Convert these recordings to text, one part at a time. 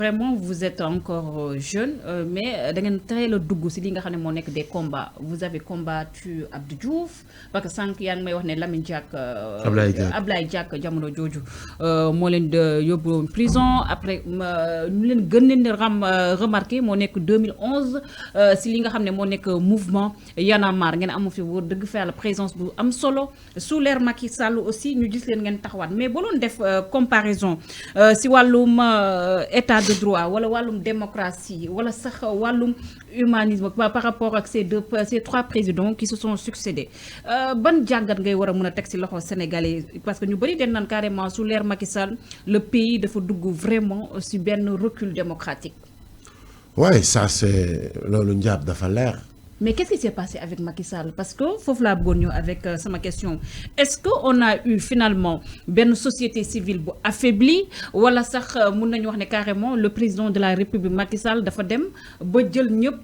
Vraiment, vous êtes encore jeune, mais da ngeen teel a dugg si li nga xam ne moo nekk des combats. Vous avez combattu Abdou Diouf parce que sànq yaa ngi may wax ne Lamine Diack. Ablaye Diack jamono jooju moo leen de yóbbu prison après ñu leen gën leen di remarqué moo nekk 2011 si li nga xam ne moo nekk mouvement Y'en a marre ngeen amu fi wóor dëgg fa la présence bu am solo sous l'ère Macky Sall aussi ñu gis leen ngeen taxawaat mais boo doon def comparaison si wàllum état de droit wala wàllum démocratie wala sax wàllum humanisme par rapport ak ces trois présidents qui se sont succédés ban jàngat ngay war a mën a teg si loxo sénégalais parce que ñu bëri den naan carrément sous l'ère Macky Sall le pays dafa dugg vraiment si benn recul démocratique. Ouais, ça c'est loolu njaab dafa leer. Mais qu'est-ce qui s'est passé avec Macky Sall? Parce que faut la bonne avec ma question. Est-ce qu'on a eu finalement une société civile affaiblie ou alors sax mën nañu wax ne carrément le président de la République Macky Sall dafa dem ba jël ñëpp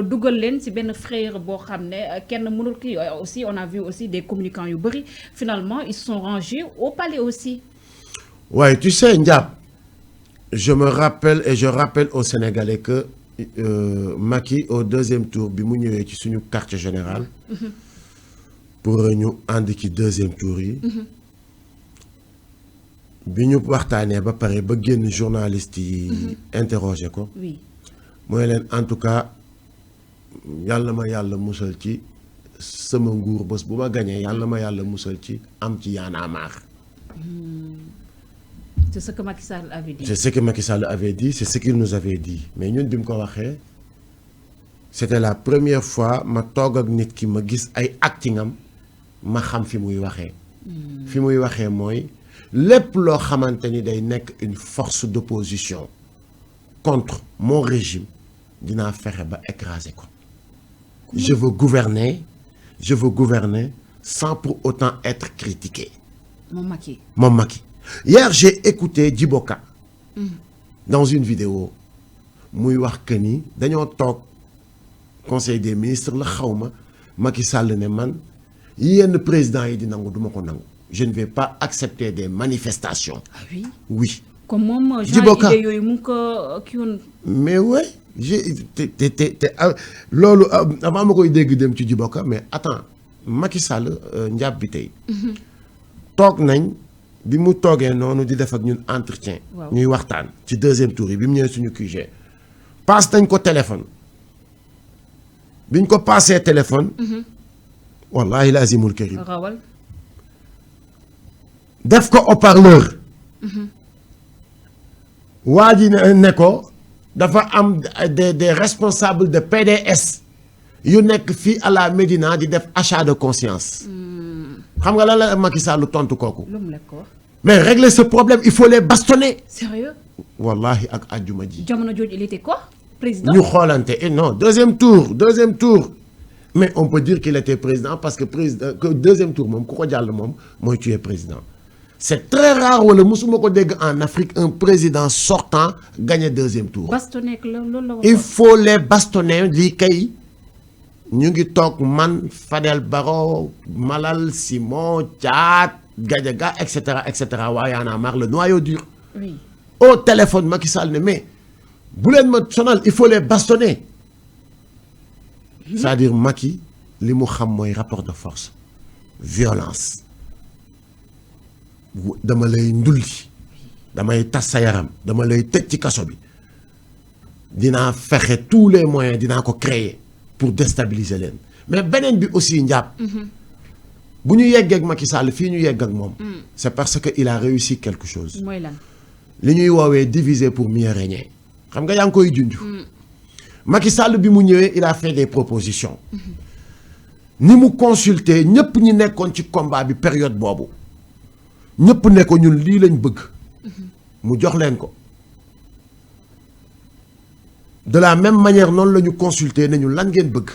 dugal leen ci benn frère boo xam ne kenn mënul kii aussi on a vu aussi des communicants yu bari finalement ils se sont rangés au palais aussi. Ouais, tu sais Ndiab, je me rappelle et je rappelle aux Sénégalais que Macky au deuxième tour bi mu ñëwee ci suñu quartier général pour ñu ànd ci deuxième tour yi bi ñu waxtaanee ba pare ba génn journaliste yi interroger ko mooy leen en tout cas yàlla ma yàlla musal ci sama nguur bés bu ma gañee yàlla ma yàlla musal ci am ci Y'en a marre. C'est ce que Macky Sall avait dit. C'est ce que Macky Sall avait dit, c'est ce qu'il nous avait dit. Mais ñun bi mu ko waxee c'était la première fois ma toog ak nit ki ma gis ay actingam ma xam fi muy waxee. fi muy waxee mooy lépp loo xamante ni day nekk une force d'opposition contre mon régime dinaa fexe ba écraser ko. Je veux gouverner sans pour autant être critiqué. Mon Macky. Hier, j'ai écouté Djiboka dans une vidéo. muy wax que ni dañoo toog conseil des ministres la xawma Macky Sall ne man yenn président yi di nangu duma ko nangu. Je ne vais pas accepter des manifestations. Ah oui? Oui. Comme moom Djiboka idée yooyu mu ngi ko kii woon. Mais ouais, loolu avant ma koy dégg dem ci Djiboka mais attends Macky Sall njàpp bi tey. toog nañ. bi mu toogee noonu di def ak ñun entretien. ñuy waxtaan ci deuxième tour yi bi mu ñëwee suñu QG. passe nañ ko téléphone. biñ ko passé téléphone. wallahi lazimul karim. def ko haut-parleur. waa ji ne ko dafa am des responsables de PDS. yu nekk fii à la Médina di def achat de conscience. xam nga lan la Macky Sall tontu kooku. mais régler ce problème il faut les bastonner. Sérieux? wallahi ak àjjuma ji. jamono jooju il était quoi? Président? ñu xoolante et non deuxième tour mais on peut dire qu'il était président parce que deuxième tour moom ku ko jàll moom mooy tu es président. C'est très rare wala musuma ko dégg en Afrique un président sortant gagner deuxième tour. Bastonner il faut les bastonner lii kay. ñu ngi toog man Fadel Barro Malal Simon Thiat Gadiaga et cetera waa Y'en a marre le noyau dur. Oui. Au téléphone Macky Sall ne mais bu leen ma sonal il faut les bastonner. C'est-à-dire Macky li mu xam mooy rapport de force violence dama lay ndulli damay tas sa yaram dama lay tëj ci kaso bi dinaa fexe tous les moyens dinaa ko créer. pour déstabiliser leen mais beneen bi aussi njàpp bu ñu yeggee ak Macky Sall fii ñu yegg ak moom c'est parce que il a réussi quelque chose mooy lan li ñuy woowee diviser pour mieux régner xam nga yaa ngi koy junj Macky Sall bi mu ñëwee il a fait des propositions ni mu consulter ñëpp ñi nekkoon ci combat bi période boobu ñëpp ne ko ñun lii lañ bëgg mu jox leen ko de la même manière noonu la ñu consulter nañu lan ngeen bëgg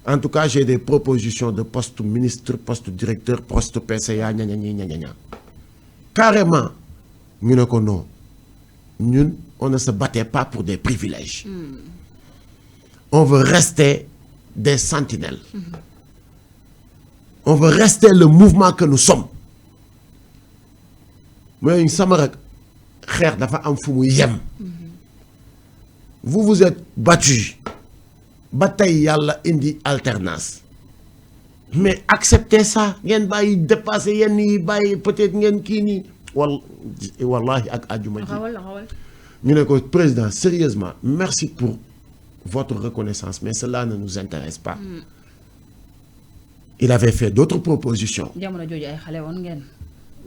en tout cas j'ai des propositions de poste ministre poste directeur poste PCA ña carrément ñu ne ko non ñun on ne se battait pas pour des privilèges on veut rester des sentinelles on veut rester le mouvement que nous sommes mooy sama rek xeex dafa am fu muy yem. Vous vous êtes battu ba tey yàlla indi alternance mais acceptez ça ngeen bàyyi dépasser yenn yi bàyyi peut-être ngeen kii nii wallahi ak àjjuma ji ñu ne ko président sérieusement merci pour votre reconnaissance mais cela ne nous intéresse pas. Il avait fait d'autres propositions. jamono jooju ay xale woon ngeen.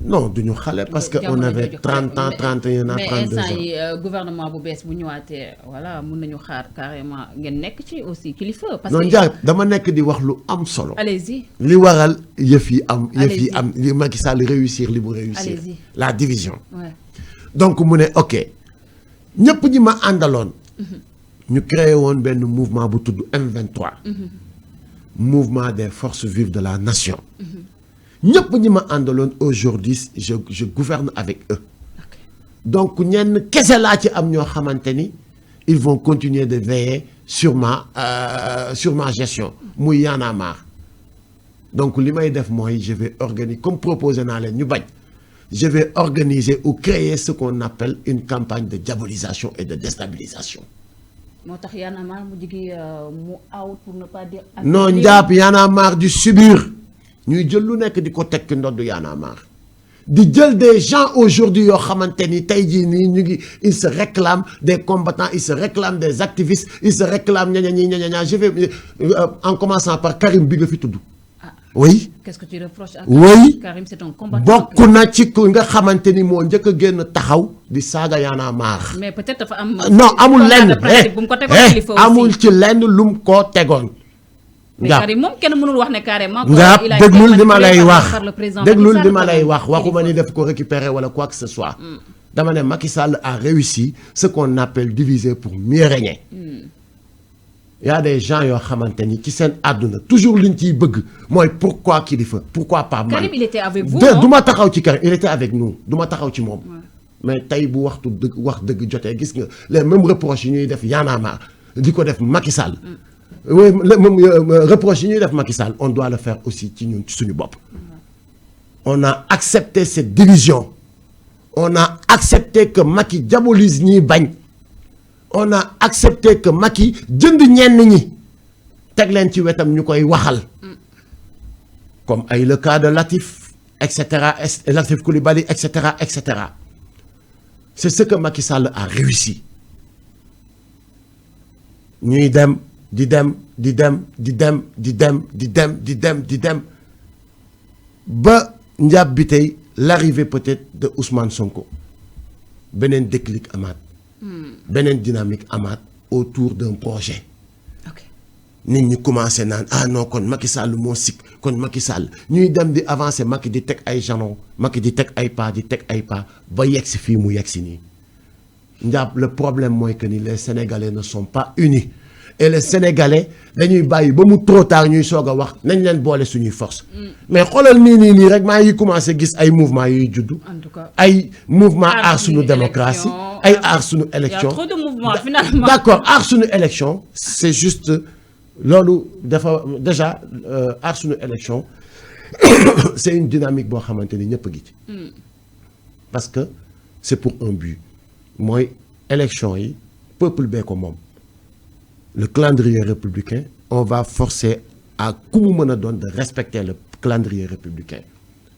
Non, duñu xale parce que on avait 30 ans 31 ans 32 ans. mais gouvernement bu bees bu ñëwaatee voilà mun nañu xaar carrément ngeen nekk ci aussi kilifa. parce que non Ndiaye dama nekk di wax lu am solo. allez-y. li waral yëf yi am. yëf yi am li Macky Sall réussir li mu réussir. la division. Ouais. Donc mu ne ok ñëpp ñi ma àndaloon. ñu créé woon benn mouvement bu tudd M23. Mouvement des forces vives de la nation. ñëpp ñi ma àndaloon aujourd'hui je gouverne avec eux. Okay. Donc ñenn kese laa ci am ñoo xamante ni ils vont continuer de veiller sur ma gestion muy Y'en a marre. Donc li may def mooy je vais organiser comme proposé naa leen ñu bañ je vais organiser ou créer ce qu'on appelle une campagne de diabolisation et de déstabilisation. moo tax Y'en a marre mu jigi mu out pour ne pas dire. non njàpp Y'en a marre du subir. ñuy jël lu nekk di ko tekki ndodd Y'en a marre di jël des gens aujourd'hui yoo xamante ni tey jii nii ñu ngi ils se réclament des combattants ils se réclament des activistes ils se réclament ña je vais en commençant par Karim bi nga fi tudd. Ah. Oui. Qu'est-ce que tu reproches à oui. Karim c'est un combattant. bokk na ci ku nga xamante ni moo njëkk a génn taxaw di saaga Y'en a marre. mais peut-être dafa am. non amul lenn amul ci lenn lum ko tegoon. mais Karim moom kenn mënul wax ne carrément. nga déglul li ma lay wax déglul li ma lay wax waxuma ni def ko récupérer wala quoi que ce soit. dama ne Macky Sall a réussi ce qu'on appelle diviser pour mieux régner. y a des gens yoo xamante ni ci seen àdduna toujours liñ ciy bëgg mooy pourquoi kilifa pourquoi pas man. Karim il était avec vous du ma taxaw ci Karim il était avec nous du ma taxaw ci moom. mais tey bu waxtu dëgg wax dëgg jotee gis nga les mêmes reproches yi ñuy def Y'en a marre di ko def Macky Sall. oui même reproche yi ñuy def Macky Sall on doit le faire aussi ci ñun ci suñu bopp. On a accepté cette division on a accepté que Macky diabolise ñiy bañ on a accepté que Macky jënd ñenn ñi teg leen ci wetam ñu koy waxal comme ay le cas de Latif et cetera Latif Coulibaly et cetera et cetera c'est ce que Macky Sall a réussi ñuy dem. di dem ba njàpp bi tey l'arrivée peut-être de Ousmane Sonko beneen déclic amaat beneen dynamique amaat autour d'un projet. nit ñi commencé naan ah non kon Macky Sall moo sikk kon Macky Sall ñuy dem di avancer Macky di teg ay jalons Macky di teg ay pas ba yegg si fii mu yegg si nii njàpp le problème mooy que ni les Sénégalais ne sont pas unis. Et les Sénégalais dañuy bàyyi ba mu trop tard ñuy soog a wax nañ leen boole suñuy force mais xoolal nii rek maa ngi commencé gis ay mouvement yuy juddu ay mouvement aar suñu démocratie ay aar suñu élection. Il y a trop de mouvements finalement. D'accord aar suñu élection c'est juste loolu dafa déjà aar suñu élection c'est une dynamique boo xamante ni ñëpp a ngi ci parce que c'est pour un but mooy élection yi peuple bee ko moom. Le calendrier républicain on va forcer à ku mu mën a doon de respecter le calendrier républicain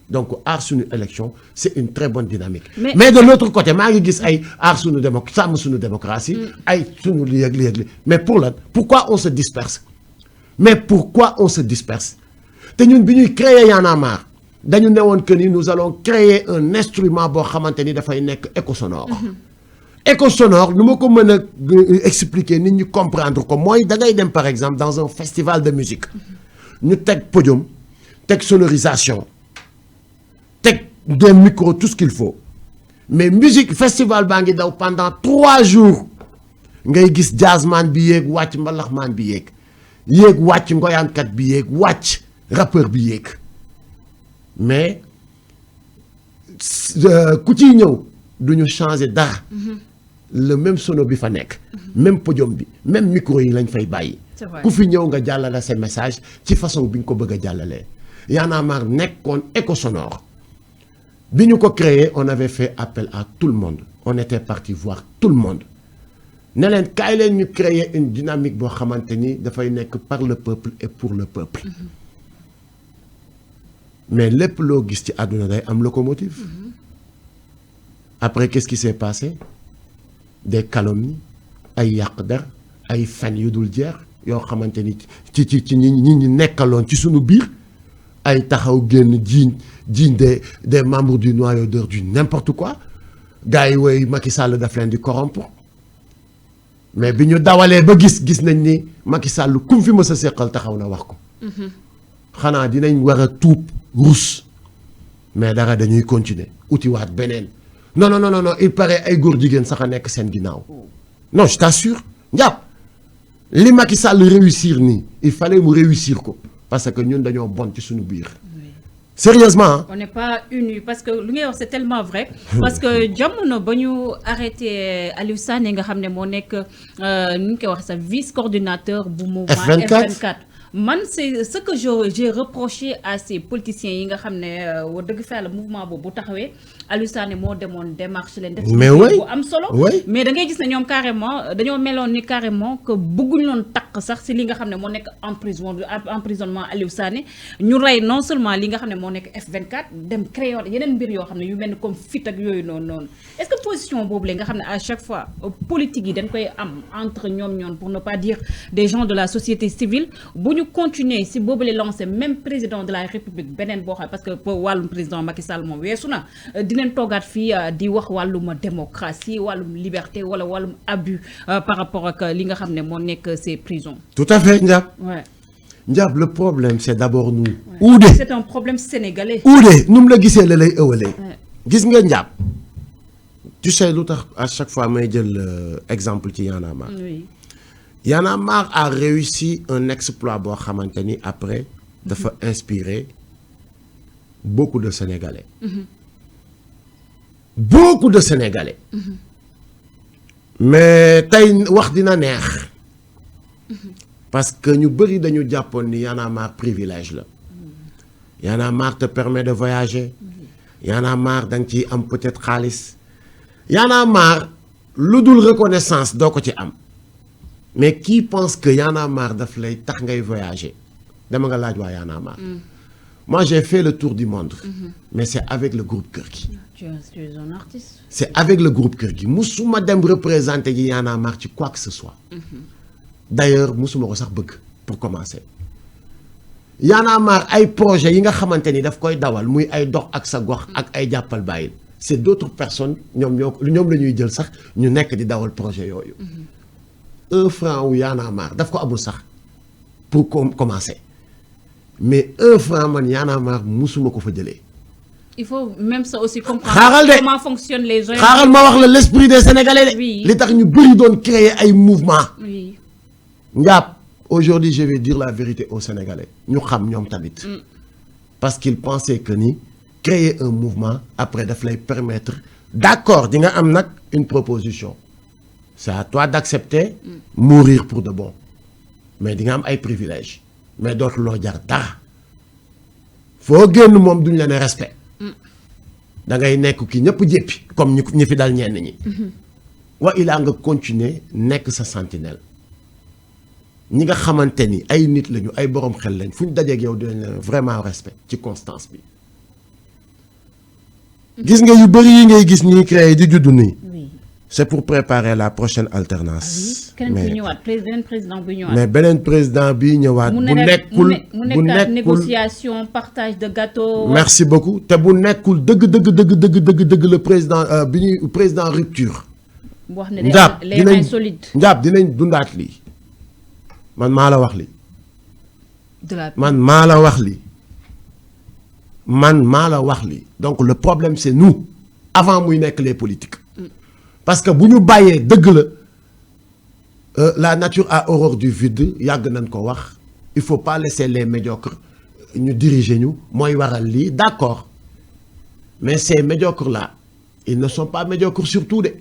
donc aar suñu élection c'est une très bonne dynamique. mais de l'autre côté maa ngi gis ay aar suñu sàmm suñu démocratie. ay suñu léeg-léeg mais pour lan pourquoi on se disperse te ñun bi ñuy créer Y'en a marre dañu newoon que ni nous allons créer un instrument boo xamante ni dafay nekk éco-sonore. Éco-sonore nu ma ko mën a expliquer nit ñi comprendre ko mooy da ngay dem par exemple dans un festival de musique ñu teg podium teg sonorisation teg des micros tout ce qu'il faut mais musique festival baa ngi daw pendant 3 jours ngay gis jazzman bi yéeg wàcc mbalaxmaan bi yéeg wàcc ngoyaankat bi yéeg wàcc rappeur bi yéeg mais ku ciy ñëw duñu changer dara. Le même sono bi fa nekk même podium bi même micro yi lañ fay bàyyi ku fi ñëw nga jàllale sa message ci façon bi nga ko bëgg a jàllalee Y'en a marre nekkoon éco sonore bi ñu ko créé on avait fait appel à tout le monde on était parti voir tout le monde ne leen kaay leen ñu créer une dynamique boo xamante ni dafay nekk par le peuple et pour le peuple mais lépp loo gis ci àdduna day am locomotive après qu'est-ce qui s'est passé des calomnies ay yàq der ay fen yu dul jeex yoo xamante ni ci ñi nekkaloon ci sunu biir ay taxaw génn jiiñ des membres du noyau dur du n'importe quoi gars yi woy Macky Sall daf leen di corrompre mais bi ñu dawalee ba gis nañ ni Macky Sall kum fi mës a seqal taxaw na wax ko xanaa dinañ war a tuub rus mais dara dañuy continuer utiwaat beneen non il paraît ay góor jigéen sax a nekk seen ginnaaw non je t'assure njàpp li Macky Sall réussir nii il fallait mu réussir ko parce que ñun dañoo bon ci suñu biir sérieusement on n'est pas unis parce que lu ngay wax c'est tellement vrai parce que jamono ba ñu arrêté Aliou Sané nga xam ne moo nekk nu ñu koy wax sa vice coordinateur bu mouvement F24 man c'est ce que j'ai reproché à ces politiciens yi nga xam ne wa dëgg fa la mouvement boobu bu taxawee Aliou Sané moo demoon démarche leen def mais oui bu am solo mais da ngay gis ne ñoom carrément dañoo meloon ni carrément que bëgguñu loon takk sax si li nga xam ne moo nekk emprisonnement Aliou Sané ñu rey non seulement li nga xam ne moo nekk F24 dem créer yeneen mbir yoo xam ne yu mel ni comme fit ak yooyu noonu est-ce que position boobu la nga xam ne à chaque fois politique yi dañ koy am entre ñoom pour ne pas dire des gens de la société civile bu ñu continuer si boobu la lancé même président de la République beneen boo xam parce que wàllum président Macky Sall moom weesu na dinañ toogaat fii di wax wàllum démocratie wàllum liberté wala wàllum abus par rapport ak li nga xam ne moo nekk ces prisons. Tout à fait Ndiab. Ouais. Ndiab le problème c'est d'abord nous. Ouais. Oudé c'est un problème sénégalais. Oudé nu mu la gisee la lay ëwalee. gis nga Ndiab. tu sais lu tax à chaque fois may jël exemple ci Y'en a marre. Oui. Y'en a marre a réussi un exploit boo xamante ni après dafa inspirer beaucoup de Sénégalais. Beaucoup de Sénégalais. mais tey wax dina neex. parce que ñu bëri dañu jàppoon ni Y'en a marre privilège la. Y'en a marre te permet de voyager. Y'en a marre da nga ciy am peut-être xaalis. Y'en a marre lu dul reconnaissance doo ko ci am. mais qui pense que Y'en a marre daf lay tax ngay voyager dama nga laaj waa Y'en a marre. Moi j'ai fait le tour du monde. mais c'est avec le groupe Kër Gi. Tu es un artiste. C'est avec le groupe Kër Gi musuma dem représenter yi Y'en a marre ci quoi que ce soit. D'ailleurs musuma ko sax bëgg pour commencer. Y'en a marre ay projet yi nga xamante ni daf koy dawal muy ay dox ak sa gox ak ay jàppal bàyyil c'est d'autres personnes ñoom la ñuy jël sax ñu nekk di dawal projet yooyu. 1 franc wu Y'en a marre daf ko amul sax pour commencer mais 1 franc man Y'en a marre musuma ko fa jëlee. Il faut même ça aussi comprendre comment fonctionnent les gens. xaaral ma wax la l'esprit des Sénégalais de. Oui. li tax ñu bëri doon créer ay mouvement. Oui. Ndiab aujourd'hui je vais dire la vérité aux Sénégalais ñu xam ñoom tamit. parce qu'ils pensaient que ni créer un mouvement après daf lay permettre d'accord di nga am nag une proposition c'est à toi d'accepter mourir pour de bon mais di nga am ay privilèges mais dootuloo jar dara foo génn moom duñ la ne respect da ngay nekk ki ñëpp jéppi comme ñi fi dal ñenn ñi. wa ilaa nga continuer nekk sa sentinelle ñi nga xamante ni ay nit lañu ay borom xel lañ fu ñu dajeeg yow dinañ leen vraiment respect ci constance bi. gis nga yu bëri yi ngay gis ñuy créer di juddu nii. Oui. c'est pour préparer la prochaine alternance. keneen ku ñëwaat beneen président bu ñëwaat. mais beneen président bi ñëwaat. bu nekkul mu nekkaat négociation partage de gâteau. merci beaucoup te bu nekkul dëgg le président bi ñuy président rupture. bu wax ne les mains solides. Ndiab dinañ dundaat lii man maa la wax lii. man maa la wax lii. man maa la wax lii donc le problème c'est nous avant muy nekk les politiques. parce que bu ñu bàyyee dëgg la nature a horreur du vide yàgg nañ ko wax il faut pas laisser les médiocres ñu diriger ñu mooy waral lii d'accord mais ces médiocres là ils ne sont pas médiocres surtout de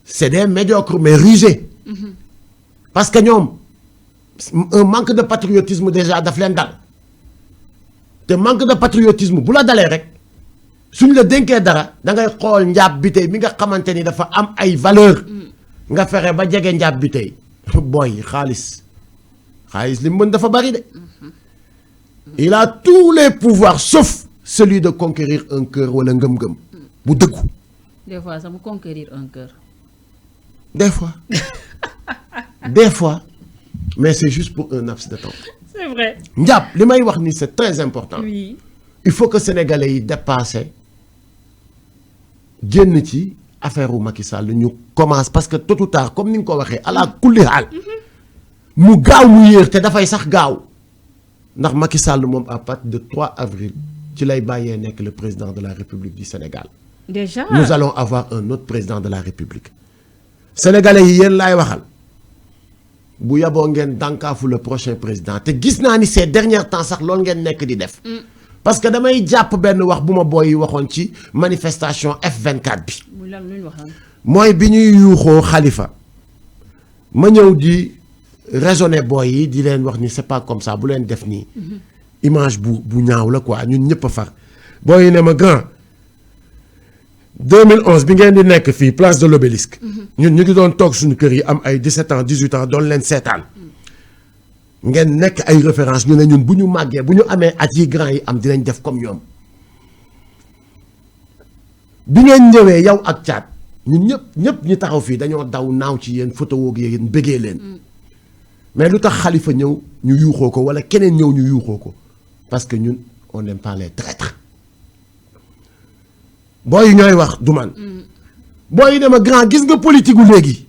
c'est des médiocres mais rusés. parce que ñoom un manque de patriotisme déjà daf leen dal te manque de patriotisme bu la dalee rek suñ la dénkee dara da ngay xool njaab bi tey mi nga xamante ni dafa am ay valeur nga fexe ba jege njaab bi tey booy xaalis li mu mën dafa bari de il a tous les pouvoirs sauf celui de conquérir un cœur wala ngëm-ngëm bu dëggu. Des fois ça me conquérir un cœur. Des fois mais c'est juste pour un laps de temps. C'est vrai. Ndiab li may wax ni c'est très important. Oui. Il faut que sénégalais yi dépasser génn ci affaire u Macky Sall ñu commence parce que tôt ou tard comme ni nga ko waxee ala kulli haal mu gaaw mu yéex te dafay sax gaaw ndax Macky Sall moom à partir de 3 avril ci lay bàyyee nekk le président de la République du Sénégal. Déjà nous allons avoir un autre président de la République. sénégalais yi yéen laay waxal bu yaboo ngeen dànkaafu le prochain président te gis naa ni ces derniers temps sax loolu ngeen nekk di def. parce que damay jàpp benn wax bu ma booy yi waxoon ci manifestation F24 bi. mooy bi ñuy yuuxoo Khalifa ma ñëw di raisonner booy yi di leen wax ni c'est pas comme ça bu leen def nii. image bu ñaaw la quoi ñun ñëpp a far. booy yi ne ma grand 2011 bi ngeen di nekk fii place de l'Obélisque. ñun ñu ngi doon toog suñu kër yi am ay 17 ans 18 ans doon leen seetaan. ngeen nekk ay référence ñu ne ñun bu ñu màggee bu ñu amee at yi grand yi am dinañ def comme ñoom bi ngeen ñëwee yow ak caat ñun ñëpp ñi taxaw fii dañoo daw naaw ci yéen photo woog yéen bëggee leen mais lu tax Khalifa ñëw ñu yuuxoo ko wala keneen ñëw ñu yuuxoo ko parce que ñun on n'aime pas les traîtres booy yi ñooy wax du man booy yi dama grand gis nga politique gu léegi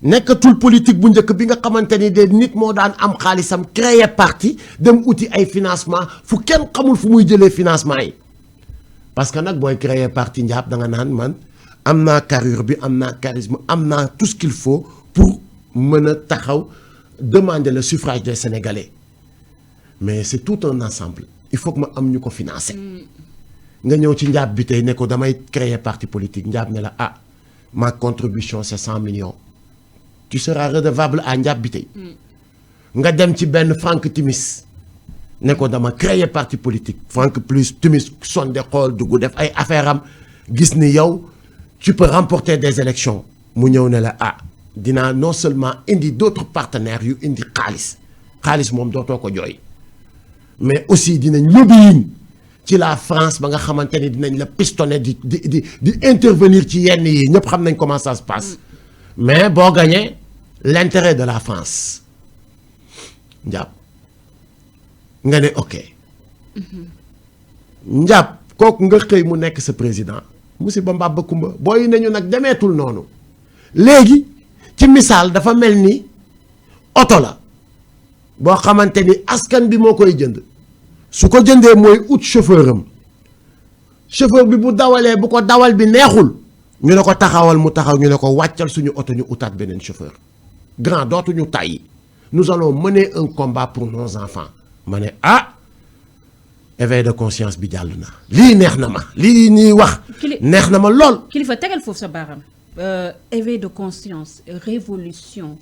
nekkatul politique bu njëkk bi nga xamante ni de nit moo daan am xaalisam créer parti dem uti ay financement fu kenn xamul fu muy jëlee financement yi parce que nag booy créer parti Ndiab da nga naan man am naa carrure bi am naa charisme am naa tout ce qu'il faut pour mën a taxaw demander le suffrage des Sénégalais mais c'est tout un ensemble il faut que ma am ñu ko financer nga ñëw ci Ndiab bi tey ne ko damay créer parti politique Ndiab ne la ah ma contribution c'est 100 millions. Tu seras redevable à Ndiab Biteye. nga dem ci benn Franck Timis ne ko dama créer parti politique Franck plus Timis sonde xool dugg def ay affaire am gis ni yow tu peux remporter des élections mu ñëw ne la ah dinaa non seulement indi d'autres partenaires yu indi xaalis moom dootoo ko jooy mais aussi dinañ lobbying ci la France ba nga xamante ni dinañ la pistonner di intervenir ci yenn yi ñëpp xam nañ comment ça se passe mais boo gañee l'intérêt de la France Ndiab nga ne ok Ndiab kooku nga xëy mu nekk sa président musiba mbaa ba kumba booy nañu nag demeetul noonu léegi ci misaal dafa mel ni oto la boo xamante ni askan bi moo koy jënd su ko jëndee mooy ut chauffeur bi bu dawalee bu ko dawal bi neexul ñu ne ko taxawal mu taxaw ñu ne ko wàccal suñu oto ñu utaat beneen chauffeur grand dootuñu tàyyi nous allons mener un combat pour nos enfants ma ne éveil de conscience bi jàll na lii neex na ma lii ñuy wax neex na ma lool kilifa tegal foofu sa baaram éveil de conscience révolution